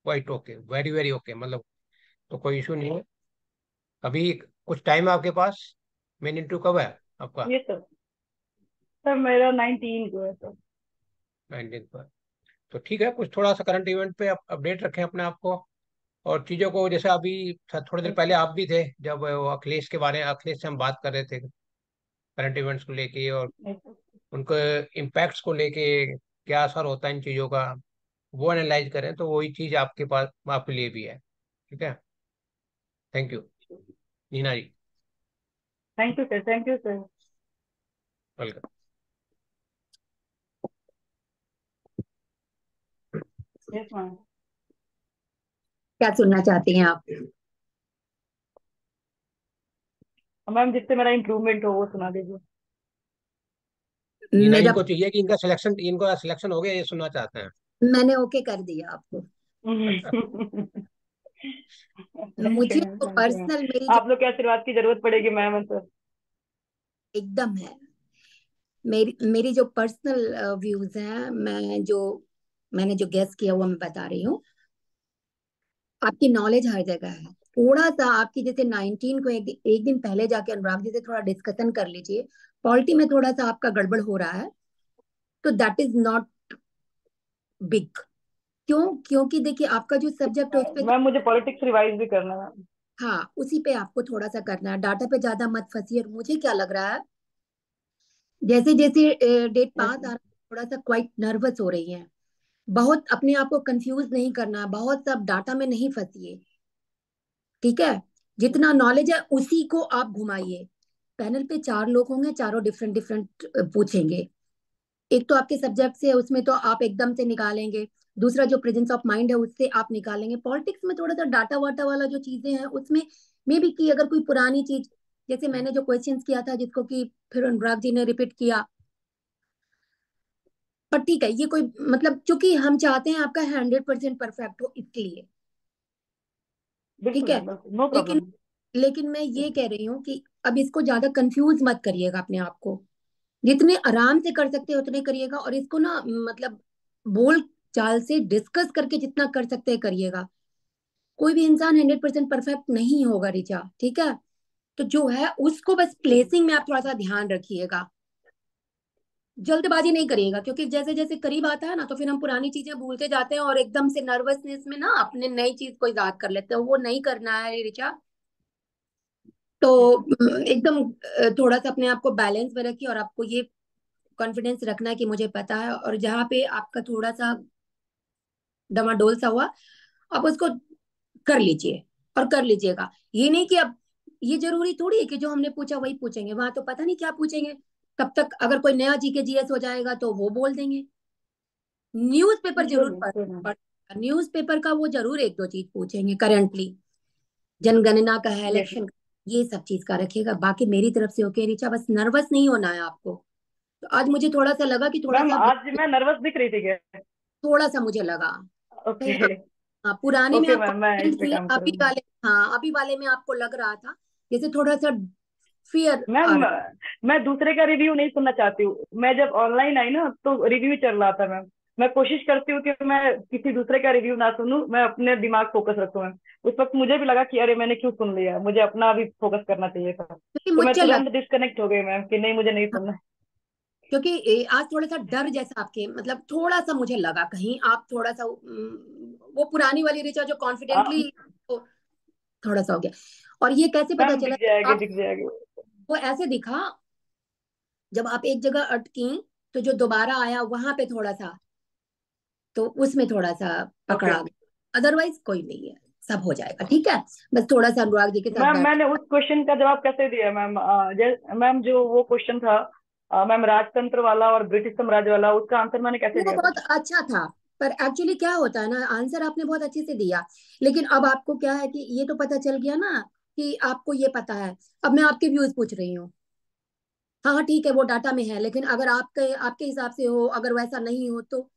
quite okay, very very okay, मतलब तो कोई इशू नहीं है। अभी कुछ टाइम है आपके पास, मेन इंटरव्यू कब है आपका? ये सर, सर मेरा 19 को है सर। 19 पर। तो ठीक है, कुछ थोड़ा सा करंट इवेंट पे अपडेट रखें अपने आप को। और चीज़ों को, जैसे अभी थोड़ी देर पहले आप भी थे जब वो अखिलेश के बारे में, अखिलेश से हम बात कर रहे थे करंट इवेंट्स को लेके, और उनको इम्पैक्ट्स को लेके, क्या असर होता है इन चीज़ों का, वो एनालाइज करें, तो वही चीज़ आपके पास, आपके लिए भी है। ठीक है। Thank you Neena ji. Thank you sir, thank you sir. Welcome. Yes ma'am. क्या सुनना चाहती हैं आप? मैम, जिससे मेरा इम्प्रूवमेंट हो वो सुना दीजिए। नीना जी मेरा को चाहिए कि इनका सिलेक्शन हो गया, ये सुनना चाहते हैं। मैंने ओके कर दिया आपको। थैंक यू मुझे मैम, तो थैंक यू मैम। पर्सनल मेरी जो आप लोग के आशीर्वाद की जरूरत पड़ेगी मैम सर। एकदम है, मेरी मेरी जो पर्सनल व्यूज हैं, मैंने जो गेस किया वो मैं बता रही हूँ। आपकी नॉलेज हर जगह है, थोड़ा सा आपकी जैसे 19 को एक दिन पहले जाके अनुराग जी से थोड़ा डिस्कशन कर लीजिए। पॉलिटी में थोड़ा सा आपका गड़बड़ हो रहा है, तो दैट इज नॉट बिग। क्यों? क्योंकि देखिए आपका जो सब्जेक्ट है उस पे मैम, मुझे पॉलिटिक्स रिवाइज भी करना है मैम। हाँ, उसी पे आपको थोड़ा सा करना है, डाटा पे ज्यादा मत फंसिए। और मुझे क्या लग रहा है, जैसे जैसे डेट यस पास आ रहा है, थोड़ा सा क्वाइट नर्वस हो रही है। बहुत अपने आप को कंफ्यूज नहीं करना है, बहुत सब डाटा में नहीं फंसिए। ठीक है? जितना नॉलेज है उसी को आप घुमाइए। पैनल पे 4 लोग होंगे, चारों डिफरेंट डिफरेंट पूछेंगे। एक तो आपके सब्जेक्ट से है, उसमें तो आप एकदम से निकालेंगे। दूसरा जो प्रेजेंस ऑफ माइंड है उससे आप निकालेंगे। पॉलिटिक्स में थोड़ा सा डाटा वाटा वाला जो चीजें हैं उसमें मे बी कि अगर कोई पुरानी चीज, जैसे मैंने जो क्वेश्चंस किया था जिसको कि फिर अनुराग जी ने रिपीट किया, पर ठीक है, ये कोई मतलब चूंकि हम चाहते हैं आपका 100% परफेक्ट हो इसलिए, ठीक बिल्कुल है। मैम, बिल्कुल, नो लेकिन प्रॉब्लम। लेकिन मैं ये कह रही हूँ कि अब इसको ज्यादा कंफ्यूज मत करिएगा अपने आप को, जितने आराम से कर सकते हैं उतने करिएगा, और इसको ना मतलब बोल चाल से डिस्कस करके जितना कर सकते हैं करिएगा। कोई भी इंसान 100% परफेक्ट नहीं होगा ऋचा, ठीक है। तो जो है उसको बस प्लेसिंग में आप थोड़ा सा ध्यान रखिएगा, जल्दबाजी नहीं करिएगा, क्योंकि जैसे जैसे करीब आता है ना तो फिर हम पुरानी चीजें भूलते जाते हैं और एकदम से नर्वसनेस में ना अपने नई चीज को याद कर लेते हैं, वो नहीं करना है ऋचा। तो एकदम थोड़ा सा अपने आप को बैलेंस में रखिए, और आपको ये कॉन्फिडेंस रखना है कि मुझे पता है, और जहाँ पे आपका थोड़ा सा डमाडोल सा हुआ आप उसको कर लीजिए और कर लीजिएगा। ये नहीं कि अब ये जरूरी थोड़ी है कि जो हमने पूछा वही पूछेंगे, वहां तो पता नहीं क्या पूछेंगे। तब तक अगर कोई नया जीके जीएस हो जाएगा तो वो बोल देंगे। न्यूज़पेपर श्योर जरूर मैम, श्योर मैम। पढ़ न्यूज़पेपर का वो जरूर एक दो चीज पूछेंगे करंटली, जनगणना का है, यस इलेक्शन का, ये सब चीज का रखिएगा। बाकी मेरी तरफ से ओके ऋचा, बस नर्वस नहीं होना है आपको। तो आज मुझे थोड़ा सा लगा कि थोड़ा मैम, सा आज मैं नर्वस दिख रही थी क्या? थोड़ा सा मुझे लगा ओके। कहीं, हाँ। हाँ, पुराने में ओके आप मैम, मैं इस कॉन्फिडेंट पे थी, काम अभी करूंगी। वाले, हाँ अभी वाले में आपको लग रहा था जैसे थोड़ा सा फियर मैम, आ रहा। मैं दूसरे का रिव्यू नहीं सुनना चाहती हूँ। मैं जब ऑनलाइन आई ना तो रिव्यू चल रहा था मैम। मैं कोशिश करती हूँ कि मैं किसी दूसरे का रिव्यू ना सुनूं, मैं अपने दिमाग फोकस रखूं मैम। उस वक्त मुझे भी लगा कि अरे मैंने क्यों सुन लिया, मुझे अपना भी फोकस करना चाहिए था। क्योंकि तो मैं मुझे लगा, तुरंत डिस्कनेक्ट हो गई मैम कि नहीं, मुझे नहीं हाँ, सुनना। क्योंकि आज थोड़ा सा डर जैसा आपके मतलब थोड़ा सा मुझे लगा कहीं आप थोड़ा सा वो पुरानी वाली ऋचा जो कॉन्फिडेंटली थोड़ा सा हो गया। और ये कैसे पता मैम, चला दिख कि जाएगी, आप, दिख जाएगी। वो ऐसे दिखा जब आप एक जगह अटकी तो जो दोबारा आया वहां पे थोड़ा सा, तो उसमें थोड़ा सा ओके पकड़ा गया, अदरवाइज कोई नहीं है, सब हो जाएगा, ठीक है। बस थोड़ा सा अनुराग जी के साथ मैम, बैठ, मैंने उस क्वेश्चन का जवाब कैसे दिया मैम? मैम, जो वो क्वेश्चन था मैम, राजतंत्र वाला और ब्रिटिश साम्राज्य वाला, उसका आंसर मैंने कैसे वो दिया था? बहुत अच्छा था। पर एक्चुअली क्या होता है ना, आंसर आपने बहुत अच्छे से दिया, लेकिन अब आपको क्या है कि ये तो पता चल गया ना कि आपको ये पता है। अब मैं आपके व्यूज पूछ रही हूँ, हाँ हाँ ठीक है वो डाटा में है, लेकिन अगर आपके आपके हिसाब से हो, अगर वैसा नहीं हो तो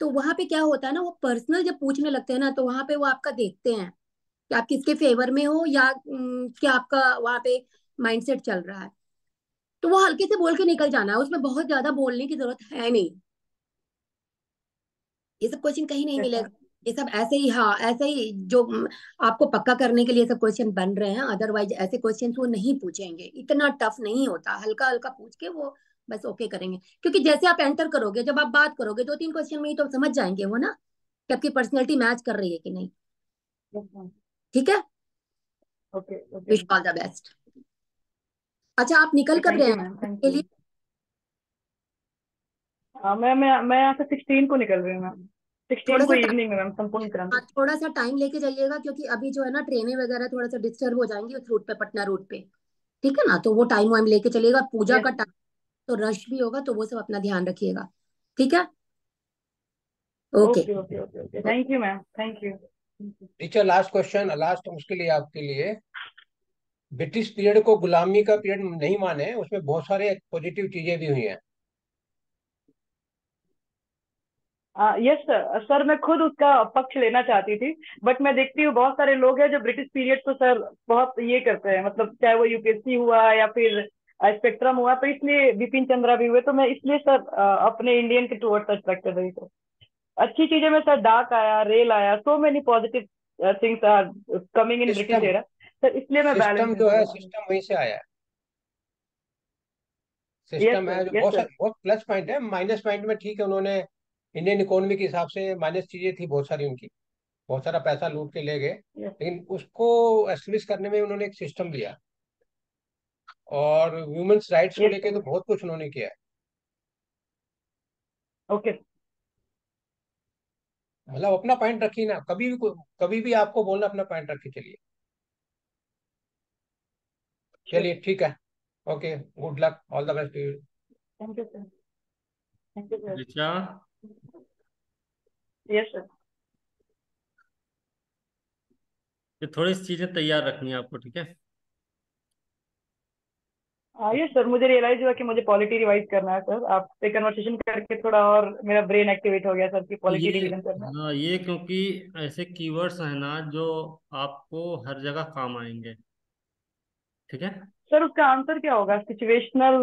वहां पे क्या होता है ना, वो पर्सनल जब पूछने लगते हैं ना तो वहां पे वो आपका देखते हैं कि आप किसके फेवर में हो, या क्या आपका वहां पे माइंडसेट चल रहा है। तो वो हल्के से बोल के निकल जाना है, उसमें बहुत ज्यादा बोलने की जरूरत है नहीं। ये सब क्वेश्चन कहीं नहीं यस मिलेगा। मैम। ये सब ऐसे ही, हाँ ऐसे ही जो आपको पक्का करने के लिए सब क्वेश्चन बन रहे हैं, अदरवाइज ऐसे क्वेश्चन वो नहीं पूछेंगे, इतना टफ नहीं होता, हल्का हल्का पूछ के वो बस ओके करेंगे। क्योंकि जैसे आप एंटर करोगे, जब आप बात करोगे दो तीन क्वेश्चन में ही तो समझ जाएंगे वो ना कि आपकी पर्सनैलिटी मैच कर रही है कि नहीं, यस मैम। ठीक है। Okay, okay wish ma'am. All the best. अच्छा आप निकल कर थैंक रहे यू हैं मैम, थैंक के यू। लिए? मैं यहाँ से 16 को निकल रही हूँ मैम। 16 थोड़ा को सा इवनिंग में मैम, संपूर्ण क्रांति। हाँ, थोड़ा सा टाइम लेके जाइएगा, क्योंकि अभी जो है ना ट्रेनें वगैरह थोड़ा सा डिस्टर्ब हो जाएंगी उस रूट पे, पटना रूट पे, ठीक है ना। तो वो टाइम वाइम लेके चलिएगा, पूजा यस। का टाइम तो रश भी होगा, तो वो सब अपना ध्यान रखिएगा, ठीक है। Okay. Okay, okay, okay, okay, thank you ma'am, thank you. Teacher, last question, last मुश्किल है आपके लिए। ब्रिटिश पीरियड को गुलामी का पीरियड नहीं माने, उसमें बहुत सारे पॉजिटिव चीजें भी हुई हैं। यस सर, सर मैं खुद उसका पक्ष लेना चाहती थी। बट मैं देखती हूँ बहुत सारे लोग हैं जो ब्रिटिश पीरियड को सर बहुत ये करते हैं, मतलब चाहे वो यूपीएससी हुआ या फिर स्पेक्ट्रम हुआ, तो इसलिए बिपिन चंद्रा भी हुए, तो मैं इसलिए सर अपने इंडियन के टूवर्ड्स अट्रैक्ट कर रही थी। अच्छी चीजें में सर डाक आया, रेल आया, so many positive things are coming in British system era. Sir इसलिए मैं सिस्टम बैलेंस जो है, कर रही हूँ। सिस्टम वहीं से आया है। यस सिस्टम है सर, जो यस सर। बहुत प्लस पॉइंट है। माइनस पॉइंट में ठीक है, उन्होंने इंडियन इकोनॉमी के हिसाब से माइनस चीजें थी बहुत सारी उनकी, बहुत सारा पैसा लूट के ले गए, यस। लेकिन उसको एस्टेब्लिश करने में उन्होंने एक सिस्टम दिया। और ह्यूमंस राइट्स को यस लेके सर। तो बहुत कुछ उन्होंने किया है। ओके। मतलब अपना पॉइंट रखिए ना, कभी भी आपको बोलना, अपना पॉइंट रखिए, चलिए। श्योर। चलिए ठीक है। Okay, good luck, all the best. Thank you sir. Thank you sir. Richa, yes sir. ये थोड़ी सी चीजें तैयार रखनी है आपको, ठीक है। ये सर मुझे रियलाइज हुआ कि मुझे पॉलिटी रिवाइज करना है सर, आपसे कन्वर्सेशन करके थोड़ा और मेरा ब्रेन एक्टिवेट हो गया सर कि पॉलिटी ये रिवीजन करना है। हाँ, ये क्योंकि ऐसे कीवर्ड्स हैं ना जो आपको हर जगह काम आएंगे, ठीक है। सर उसका आंसर क्या होगा? सिचुएशनल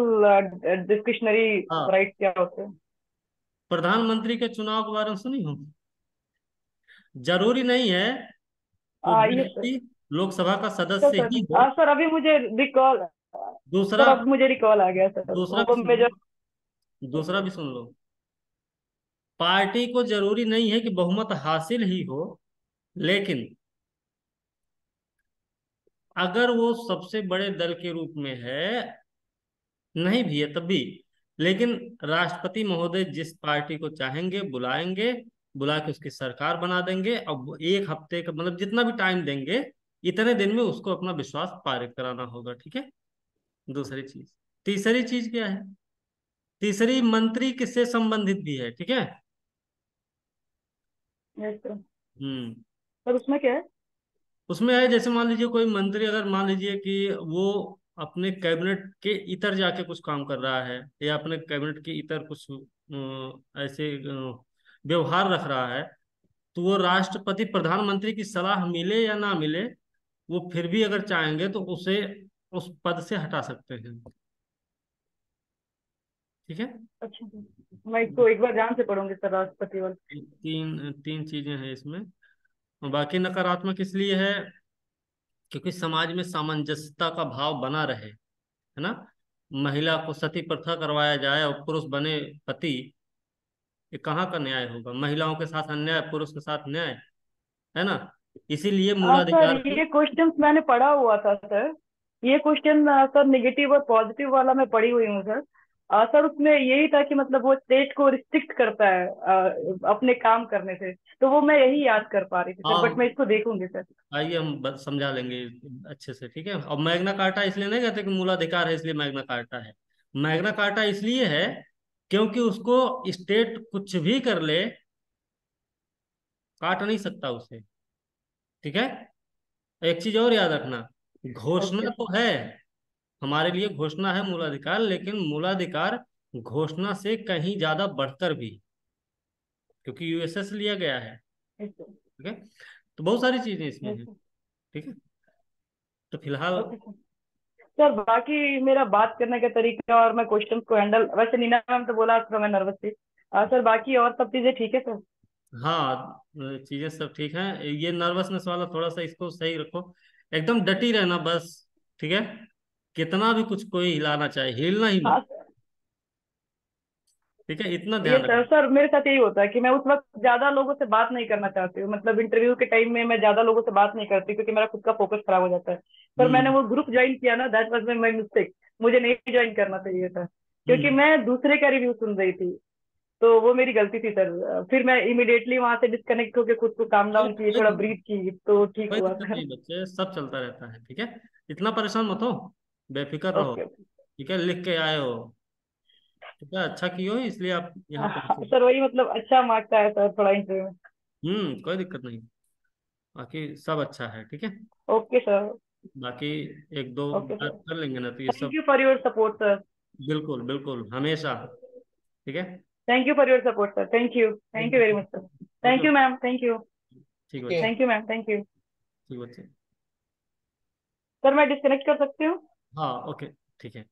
डिस्क्रिशनरी हाँ, राइट क्या होते हैं? प्रधानमंत्री के चुनाव के बारे में सुनी हो? जरूरी नहीं है वो ये सर। व्यक्ति लोकसभा का सर सदस्य सर ही हो। सर अभी मुझे रिकॉल दूसरा, सर अब मुझे रिकॉल आ गया सर, दूसरा वो भी सुन मैं लो, जब। दूसरा भी सुन लो। पार्टी को जरूरी नहीं है कि बहुमत हासिल ही हो, लेकिन अगर वो सबसे बड़े दल के रूप में है, नहीं भी है तब भी, लेकिन राष्ट्रपति महोदय जिस पार्टी को चाहेंगे बुलाएंगे, बुला के उसकी सरकार बना देंगे। अब एक हफ्ते का मतलब जितना भी टाइम देंगे, इतने दिन में उसको अपना विश्वास पारित कराना होगा, ठीक है। दूसरी चीज, तीसरी चीज क्या है? तीसरी, मंत्री किससे संबंधित भी है, ठीक है। Yes sir. हम्म। सर उसमें क्या है? उसमें है जैसे मान लीजिए कोई मंत्री, अगर मान लीजिए कि वो अपने कैबिनेट के इतर जाके कुछ काम कर रहा है, या अपने कैबिनेट के इतर कुछ ऐसे व्यवहार रख रहा है, तो वो राष्ट्रपति प्रधानमंत्री की सलाह मिले या ना मिले, वो फिर भी अगर चाहेंगे तो उसे उस पद से हटा सकते हैं, ठीक है। अच्छा सर, मैं इसको एक बार ध्यान से पढ़ूंगी सर, राष्ट्रपति वाला। तीन तीन चीजें हैं इसमें। और बाकी नकारात्मक इसलिए है क्योंकि समाज में सामंजस्यता का भाव बना रहे, है ना। महिला को सती प्रथा करवाया जाए और पुरुष बने पति, ये कहाँ का न्याय होगा? महिलाओं के साथ अन्याय, पुरुष के साथ न्याय, है ना। इसीलिए सर मूलाधिकार की। ये क्वेश्चंस मैंने पढ़ा हुआ था सर। ये क्वेश्चन सर नेगेटिव और पॉजिटिव वाला मैं पढ़ी हुई हूँ सर। सर उसमें यही था कि मतलब वो स्टेट को रिस्ट्रिक्ट करता है अपने काम करने से। तो वो मैं यही याद कर पा रही थी सर, बट मैं हाँ, इसको देखूंगी सर। आइए हम समझा लेंगे अच्छे से, ठीक है। और मैग्ना कार्टा इसलिए नहीं कहते कि मूलाधिकार है इसलिए मैग्ना कार्टा है। मैग्ना कार्टा इसलिए है क्योंकि उसको स्टेट कुछ भी कर ले, काट नहीं सकता उसे, ठीक है। एक चीज और याद रखना, ओके। घोषणा तो है, हमारे लिए घोषणा है मूलाधिकार, लेकिन मूलाधिकार घोषणा से कहीं ज्यादा बढ़कर भी, क्योंकि यूएसएस से लिया गया है, ठीक है। तो बहुत सारी चीजें इसमें हैं, ठीक है। तो फिलहाल ओके सर। सर बाकी मेरा बात करने का तरीका और मैं क्वेश्चंस को हैंडल, वैसे नीना मैम तो बोला तो मैं नर्वस थी। सर बाकी और सब चीजें ठीक है सर? हाँ, चीजें सब ठीक हैं। ये नर्वसनेस वाला थोड़ा सा इसको सही रखो, एकदम डटी रहना बस, ठीक है। कितना भी कुछ कोई हिलाना चाहे, हिलना ही हाँ मत, सर। ठीक है, इतना ये ध्यान सर रखना। सर मेरे साथ यही होता है कि मैं उस वक्त ज्यादा लोगों से बात नहीं करना चाहती हूँ, मतलब इंटरव्यू के टाइम में मैं ज्यादा लोगों से बात नहीं करती क्योंकि मेरा खुद का फोकस खराब हो जाता है। पर मैंने हम्म। वो ग्रुप ज्वाइन किया ना, दैट वाज माय मिस्टेक। मुझे नहीं ज्वाइन करना चाहिए था क्योंकि हम्म। मैं दूसरे का रिव्यू सुन रही थी। तो वो मेरी गलती थी सर, फिर मैं इमिडिएटली वहां से डिस्कनेक्ट होकर खुद को काम कोई डाउन की, कोई थोड़ा दिक्कत ब्रीथ की, तो ठीक कोई हुआ दिक्कत सर। नहीं बच्चे, सब चलता रहता है, ठीक है। इतना परेशान मत हो, बेफिक्र रहो, ओके। ठीक है। लिख के आए हो, ठीक है, अच्छा किए हो इसलिए आप यहाँ पहुंचे। सर वही मतलब अच्छा मार्क्स आया सर थोड़ा इंटरव्यू में। कोई दिक्कत नहीं, बाकी सब अच्छा है, ठीक है। Okay sir. बाकी एक दो ओके बात सर। कर लेंगे ना तो ये थैंक सब। You for your support sir. बिल्कुल बिल्कुल, हमेशा, ठीक है। Thank you for your support sir, thank you very okay. Much sir. Okay. Thank you ma'am, thank you. ठीक ठीक है। बच्चे, thank you ma'am, thank you. ठीक बच्चे। सर मैं डिस्कनेक्ट कर सकती हूँ? हाँ, ओके, ठीक है।